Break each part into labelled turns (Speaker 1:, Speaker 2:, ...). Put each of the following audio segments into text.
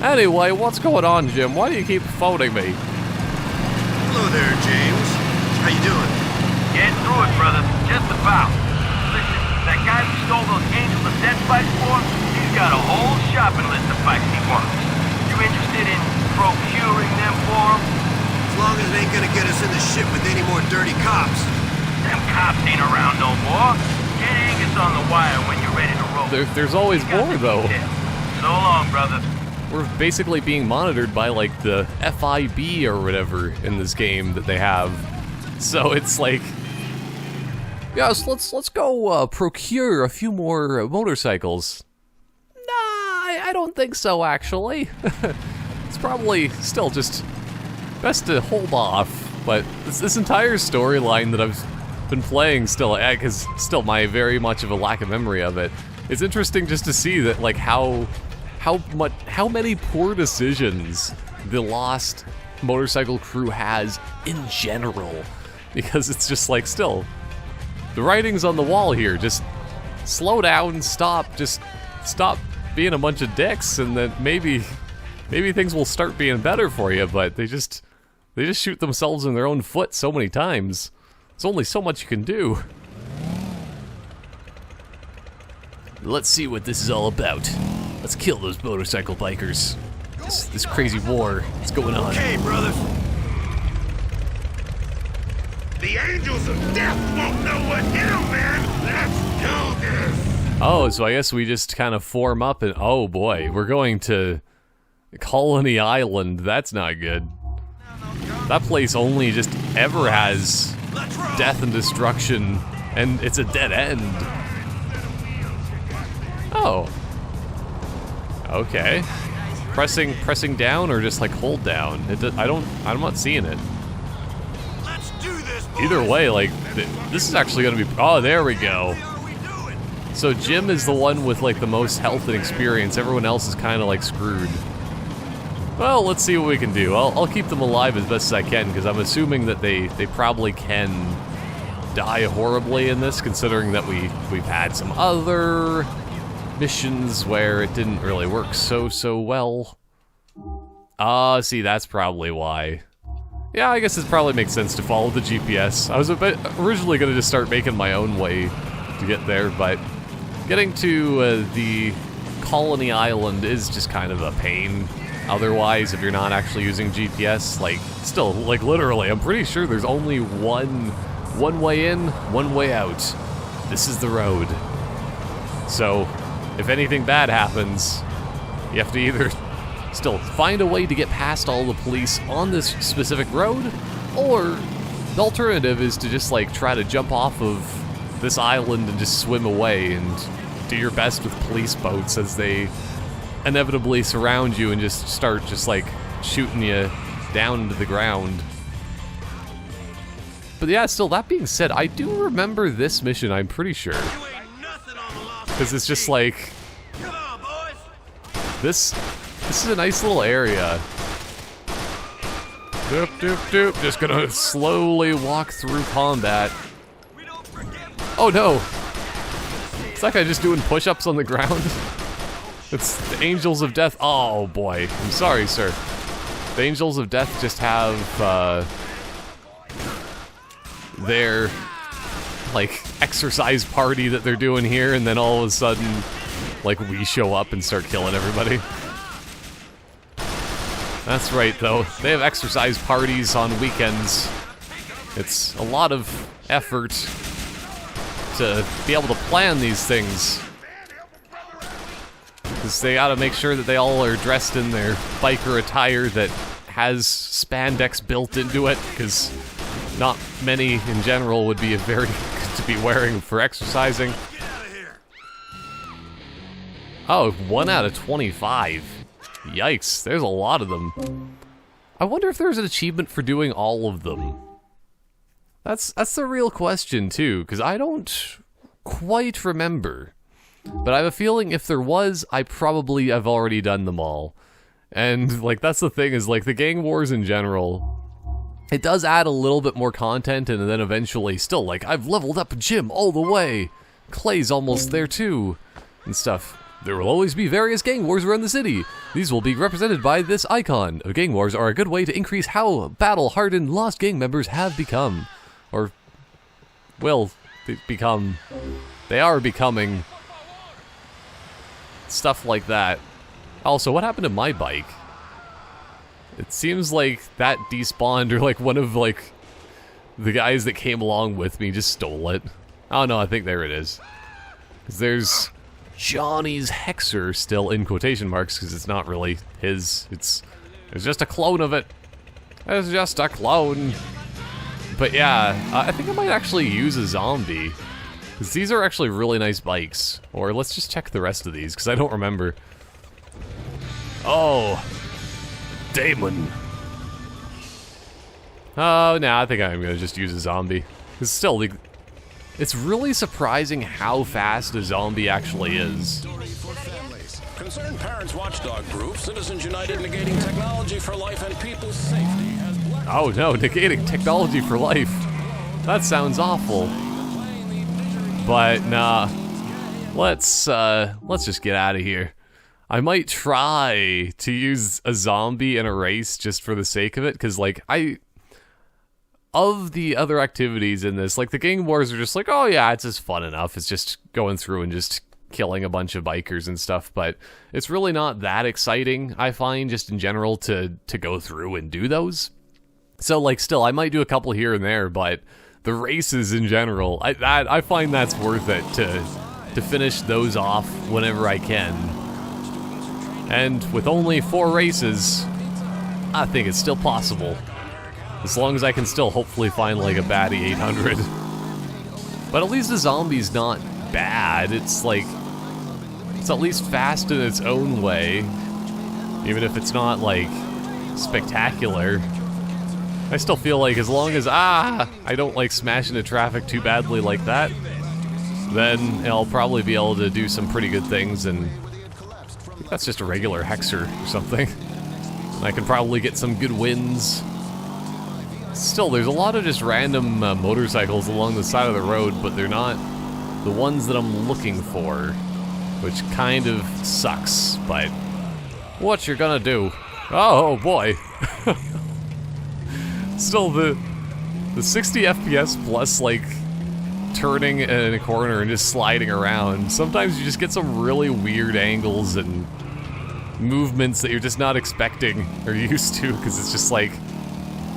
Speaker 1: Anyway, what's going on, Jim? Why do you keep phoning me?
Speaker 2: Hello there, James. How you doing?
Speaker 3: Getting through it, brother. Just about. Listen, that guy who stole those Angels of Death bikes for him, he's got a whole shopping list of bikes he wants. You interested in procuring them for him?
Speaker 2: As long as it ain't gonna get us in the shit with any more dirty cops.
Speaker 3: Them cops ain't around no more. Get Angus on the wire when you're ready to roll.
Speaker 1: There's always more, though.
Speaker 3: So long, brother.
Speaker 1: We're basically being monitored by, like, the FIB or whatever in this game that they have. So it's like, yes, let's go procure a few more motorcycles. Nah, I don't think so, actually. It's probably still just best to hold off. But this entire storyline that I've been playing still, because still my very much of a lack of memory of it, it's interesting just to see that, like, how many poor decisions the Lost motorcycle crew has in general, because it's just like, still, the writing's on the wall here. Just slow down, stop being a bunch of dicks, and then maybe things will start being better for you. But they just shoot themselves in their own foot so many times. There's only so much you can do. Let's see what this is all about. Let's kill those motorcycle bikers. This crazy war that's going on.
Speaker 2: Okay, brothers. The Angels of Death won't know what hit 'em, man. Let's do this.
Speaker 1: Oh, so I guess we just kind of form up and, oh boy, we're going to Colony Island. That's not good. That place only just ever has death and destruction, and it's a dead end. Oh. Okay. Pressing down or just like hold down? I'm not seeing it.
Speaker 2: Let's do this, boys.
Speaker 1: Either way, like, this is actually gonna be, oh, there we go. So Jim is the one with like the most health and experience. Everyone else is kind of like screwed. Well, let's see what we can do. I'll keep them alive as best as I can, because I'm assuming that they probably can die horribly in this, considering that we've had some other missions where it didn't really work so well. See, that's probably why. Yeah, I guess it probably makes sense to follow the GPS. I was originally going to just start making my own way to get there, but getting to the Colony Island is just kind of a pain. Otherwise, if you're not actually using GPS, like, still, like, literally, I'm pretty sure there's only one way in, one way out. This is the road. So, if anything bad happens, you have to either still find a way to get past all the police on this specific road, or the alternative is to just, like, try to jump off of this island and just swim away and do your best with police boats as they inevitably surround you and just start just, like, shooting you down into the ground. But yeah, still, that being said, I do remember this mission, I'm pretty sure. Because it's just like, this is a nice little area. Doop, doop, doop. Just gonna slowly walk through combat. Oh no! Is that guy just doing push-ups on the ground? It's the Angels of Death. Oh boy, I'm sorry, sir. The Angels of Death just have their, like, exercise party that they're doing here, and then all of a sudden, like, we show up and start killing everybody. That's right, though. They have exercise parties on weekends. It's a lot of effort to be able to plan these things, because they gotta make sure that they all are dressed in their biker attire that has spandex built into it, because not many in general would be very good to be wearing for exercising. Oh, 1 out of 25. Yikes, there's a lot of them. I wonder if there's an achievement for doing all of them. That's the real question, too, because I don't quite remember. But I have a feeling if there was, I've already done them all. And, like, that's the thing, is, like, the gang wars in general, it does add a little bit more content, and then eventually, still, like, I've leveled up Jim all the way. Clay's almost there, too, and stuff. There will always be various gang wars around the city. These will be represented by this icon. Gang wars are a good way to increase how battle-hardened lost gang members have become. Or will become. They are becoming. Stuff like that. Also, what happened to my bike? It seems like that despawned, or like one of like the guys that came along with me just stole it. Oh no, I think there it is. 'Cause there's Johnny's Hexer still in quotation marks, because it's not really his. It's just a clone of it. It's just a clone. But yeah, I think I might actually use a zombie, because these are actually really nice bikes. Or let's just check the rest of these, because I don't remember. Oh, Damon. Oh, nah, I think I'm gonna just use a zombie. Because still, it's really surprising how fast a zombie actually is.
Speaker 4: Concerned Parents Watchdog Group, Citizens United Negating Technology for Life and People's Safety has
Speaker 1: Oh no, negating technology for life. That sounds awful. But nah, let's just get out of here. I might try to use a zombie in a race just for the sake of it, because like of the other activities in this, like the gang wars are just like, oh yeah, it's just fun enough. It's just going through and just killing a bunch of bikers and stuff, but it's really not that exciting, I find, just in general to go through and do those. So like still, I might do a couple here and there, but the races in general, I find that's worth it to finish those off whenever I can. And with only 4 races, I think it's still possible. As long as I can still hopefully find like a baddie 800. But at least the zombie's not bad. It's like, it's at least fast in its own way. Even if it's not like spectacular. I still feel like as long as, I don't like smash into traffic too badly like that, then I'll probably be able to do some pretty good things, and I think that's just a regular Hexer or something. And I can probably get some good wins. Still, there's a lot of just random motorcycles along the side of the road, but they're not the ones that I'm looking for, which kind of sucks, but what you're gonna do? Oh boy. Still, the 60 FPS plus, like, turning in a corner and just sliding around, sometimes you just get some really weird angles and movements that you're just not expecting or used to, because it's just like,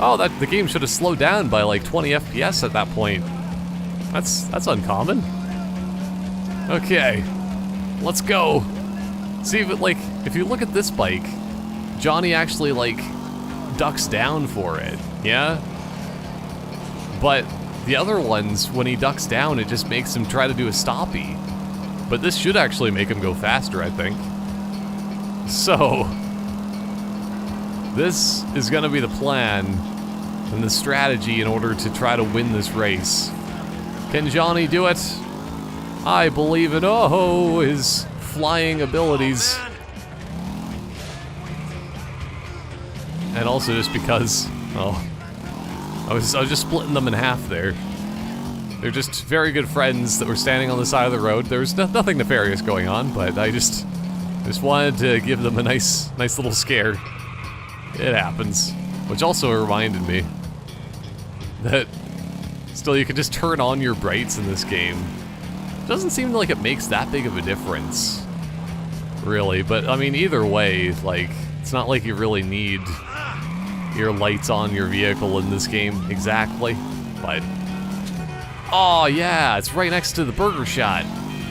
Speaker 1: oh, the game should have slowed down by like 20 FPS at that point. That's uncommon. Okay, let's go. See, but like, if you look at this bike, Johnny actually like ducks down for it, yeah? But the other ones, when he ducks down, it just makes him try to do a stoppie. But this should actually make him go faster, I think. So, this is gonna be the plan and the strategy in order to try to win this race. Can Johnny do it? I believe in his flying abilities. And also just because, I was just splitting them in half there. They're just very good friends that were standing on the side of the road. There was nothing nefarious going on, but I just wanted to give them a nice little scare. It happens. Which also reminded me that still you can just turn on your brights in this game. Doesn't seem like it makes that big of a difference, really, but I mean either way, like, it's not like you really need your lights on your vehicle in this game exactly, but oh yeah, it's right next to the burger shot.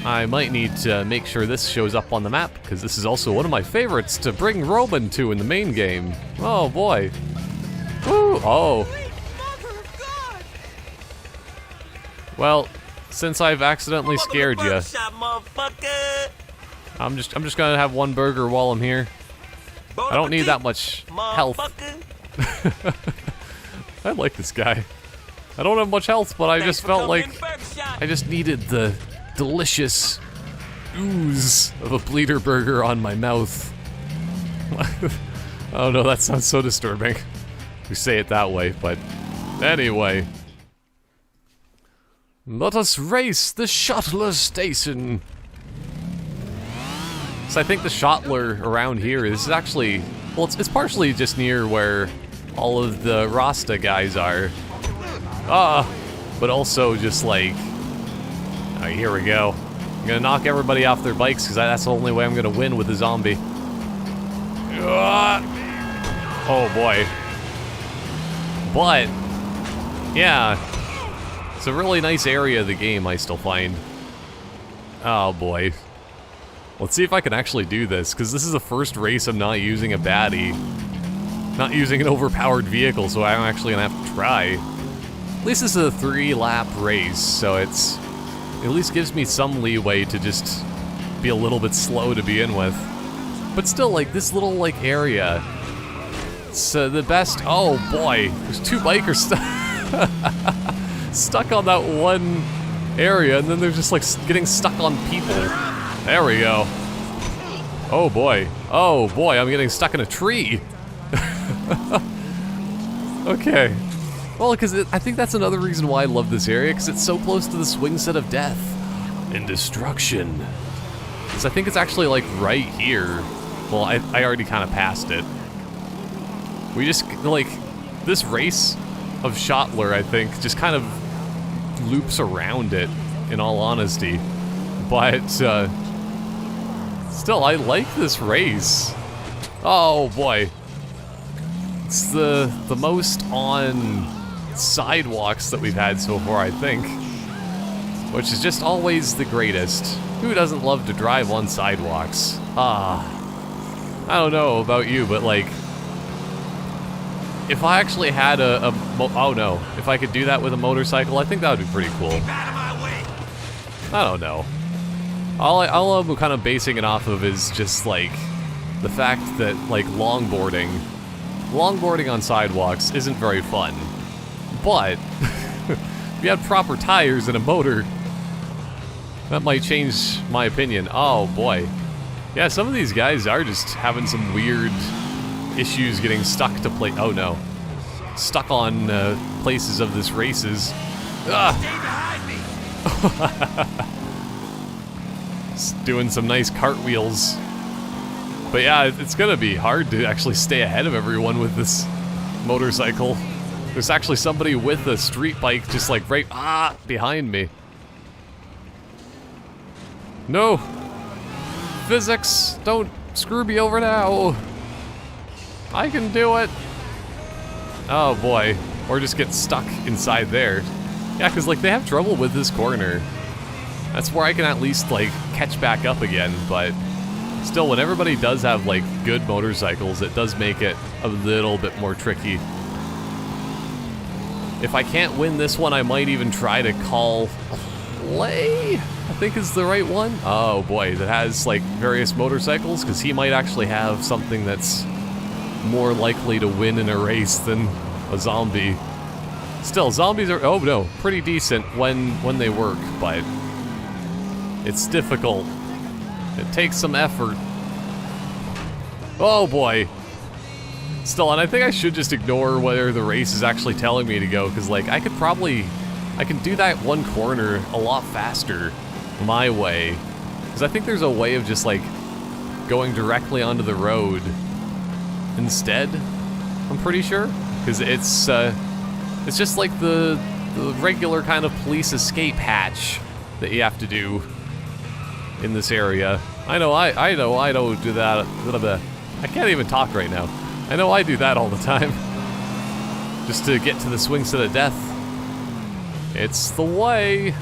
Speaker 1: I might need to make sure this shows up on the map, because this is also one of my favorites to bring Roman to in the main game. Oh boy. Woo! Oh. Well, since I've accidentally scared you, I'm just gonna have one burger while I'm here. I don't need that much health. I like this guy. I don't have much health, but I just felt like I just needed the delicious ooze of a bleeder burger on my mouth. Oh no, that sounds so disturbing. We say it that way, but anyway. Let us race the Shuttler Station. So I think the Schottler around here is actually, well, it's partially just near where all of the Rasta guys are. But also just like, alright, here we go. I'm gonna knock everybody off their bikes because that's the only way I'm gonna win with a zombie. Oh boy. But, yeah, it's a really nice area of the game, I still find. Oh boy. Let's see if I can actually do this, because this is the first race I'm not using a baddie. Not using an overpowered vehicle, so I'm actually gonna have to try. At least this is a 3-lap race, so it at least gives me some leeway to just be a little bit slow to begin with. But still, like, this little, like, area, it's the best. Oh boy, there's 2 bikers stuck on that one area, and then they're just, like, getting stuck on people. There we go. Oh boy, I'm getting stuck in a tree. Okay. Well, because I think that's another reason why I love this area, because it's so close to the swing set of death and destruction. Because I think it's actually, like, right here. Well, I already kind of passed it. We just, like, this race of Schottler, I think, just kind of loops around it, in all honesty. But, still, I like this race. Oh, boy. It's the most on sidewalks that we've had so far, I think. Which is just always the greatest. Who doesn't love to drive on sidewalks? I don't know about you, but like, if I actually had oh no, if I could do that with a motorcycle, I think that would be pretty cool. I don't know. All I'm kind of basing it off of is just like the fact that like longboarding on sidewalks isn't very fun. But if you had proper tires and a motor, that might change my opinion. Oh boy. Yeah, some of these guys are just having some weird issues getting stuck to play. Oh no. Stuck on places of this races. Just doing some nice cartwheels. But yeah, it's gonna be hard to actually stay ahead of everyone with this motorcycle. There's actually somebody with a street bike just like right behind me. No! Physics, don't screw me over now. I can do it. Oh boy, or just get stuck inside there. Yeah, because like they have trouble with this corner. That's where I can at least like catch back up again, but still, when everybody does have like good motorcycles, it does make it a little bit more tricky. If I can't win this one, I might even try to call play, I think is the right one. Oh boy, that has like various motorcycles, because he might actually have something that's more likely to win in a race than a zombie. Still, zombies are, oh no, pretty decent when they work, but it's difficult. It takes some effort. Oh boy. Still, and I think I should just ignore whether the race is actually telling me to go, because like I can do that one corner a lot faster my way. Because I think there's a way of just like going directly onto the road instead, I'm pretty sure. Because it's just like the regular kind of police escape hatch that you have to do in this area. I know I don't do that. I can't even talk right now. I know I do that all the time. Just to get to the swing set of death. It's the way.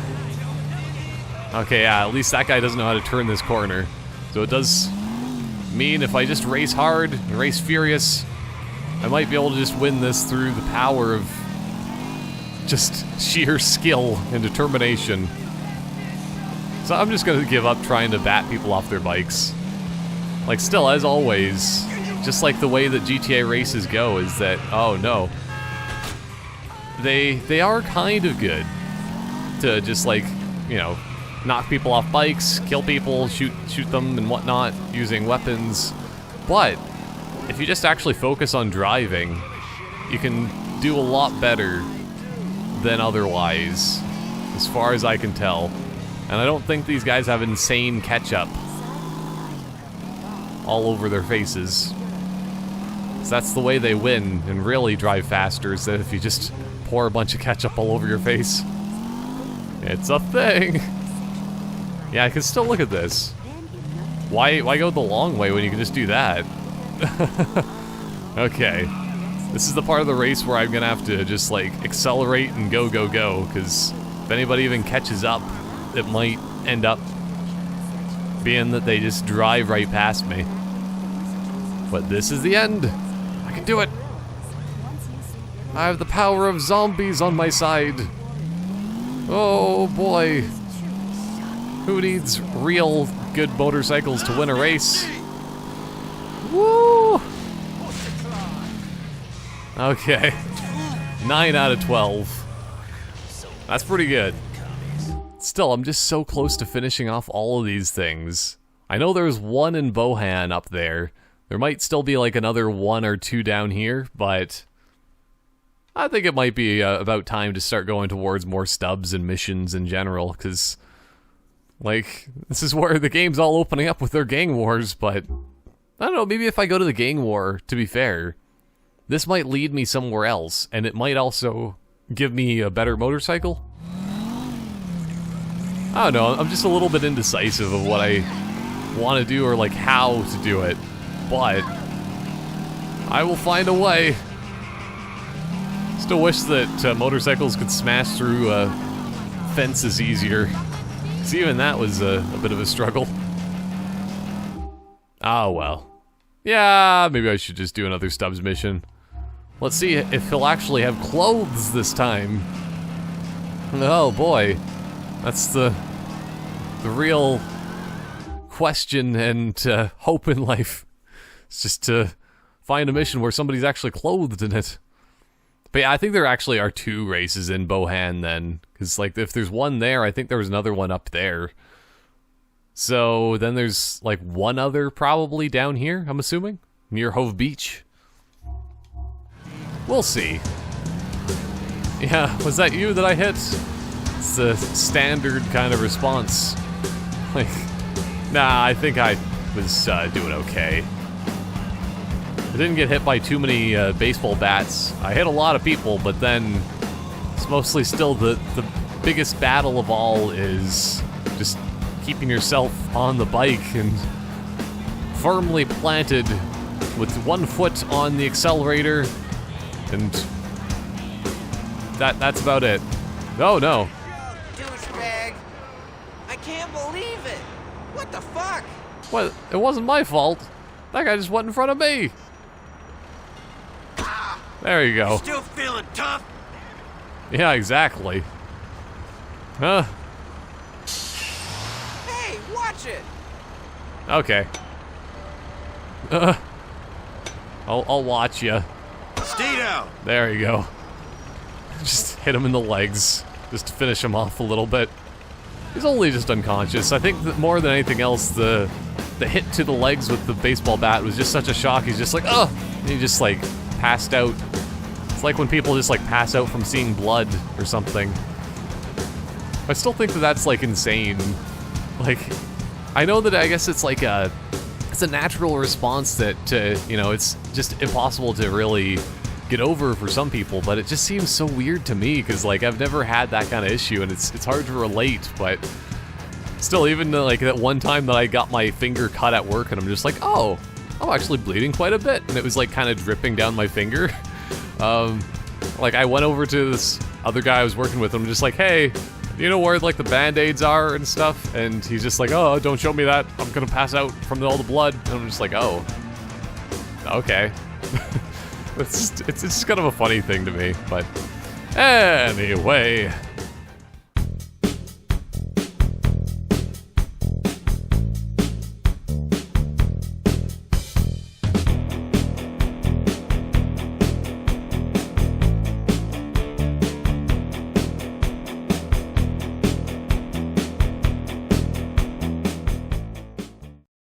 Speaker 1: Okay, yeah, at least that guy doesn't know how to turn this corner. So it does mean if I just race hard, race furious, I might be able to just win this through the power of just sheer skill and determination. So I'm just gonna give up trying to bat people off their bikes. Like, still, as always, just like the way that GTA races go is that, oh no, they are kind of good to just like, you know, knock people off bikes, kill people, shoot them and whatnot using weapons. But if you just actually focus on driving, you can do a lot better than otherwise, as far as I can tell. And I don't think these guys have insane catch-up. all over their faces. So that's the way they win and really drive faster, is that if you just pour a bunch of ketchup all over your face. It's a thing! Yeah, I can still look at this. Why go the long way when you can just do that? Okay. This is the part of the race where I'm gonna have to just, like, accelerate and go, go, go, because if anybody even catches up, it might end up being that they just drive right past me. But this is the end! I can do it! I have the power of zombies on my side! Oh boy! Who needs real good motorcycles to win a race? Woo! Okay. 9 out of 12. That's pretty good. Still, I'm just so close to finishing off all of these things. I know there's one in Bohan up there. There might still be like another 1 or 2 down here, but I think it might be about time to start going towards more stubs and missions in general, because, like, this is where the game's all opening up with their gang wars, but I don't know, maybe if I go to the gang war, to be fair, this might lead me somewhere else, and it might also give me a better motorcycle. I don't know, I'm just a little bit indecisive of what I want to do or like how to do it, but I will find a way. Still wish that motorcycles could smash through fences easier, because even that was a bit of a struggle. Oh well. Yeah, maybe I should just do another Stubbs mission. Let's see if he'll actually have clothes this time. Oh boy. That's the real question and hope in life. It's just to find a mission where somebody's actually clothed in it. But yeah, I think there actually are 2 races in Bohan then. Because, like, if there's one there, I think there was another one up there. So then there's, like, one other probably down here, I'm assuming? Near Hove Beach. We'll see. Yeah, was that you that I hit? It's the standard kind of response. Like, nah, I think I was doing okay. I didn't get hit by too many baseball bats. I hit a lot of people, but then it's mostly still the biggest battle of all is just keeping yourself on the bike and firmly planted with 1 foot on the accelerator, and that's about it. Oh no.
Speaker 5: Douchebag! I can't believe it! What the fuck?
Speaker 1: Well, it wasn't my fault. That guy just went in front of me. There you go.
Speaker 5: Still feeling tough?
Speaker 1: Yeah, exactly. Huh?
Speaker 5: Hey, watch it!
Speaker 1: Okay. I'll watch you.
Speaker 5: Stay down!
Speaker 1: There you go. Just hit him in the legs, just to finish him off a little bit. He's only just unconscious. I think that more than anything else, the hit to the legs with the baseball bat was just such a shock. He's just like, ugh! And he just like passed out. It's like when people just like pass out from seeing blood or something. I still think that that's like insane. Like, I know that I guess it's like it's a natural response that, you know, it's just impossible to really get over for some people, but it just seems so weird to me, because like I've never had that kind of issue, and it's hard to relate, but still, even like that one time that I got my finger cut at work, and I'm just like, oh, I'm actually bleeding quite a bit, and it was like kind of dripping down my finger. Like I went over to this other guy I was working with, and I'm just like, hey, you know where like the band-aids are and stuff? And he's just like, oh, don't show me that, I'm gonna pass out from all the blood. And I'm just like, oh, okay. It's just kind of a funny thing to me, but anyway,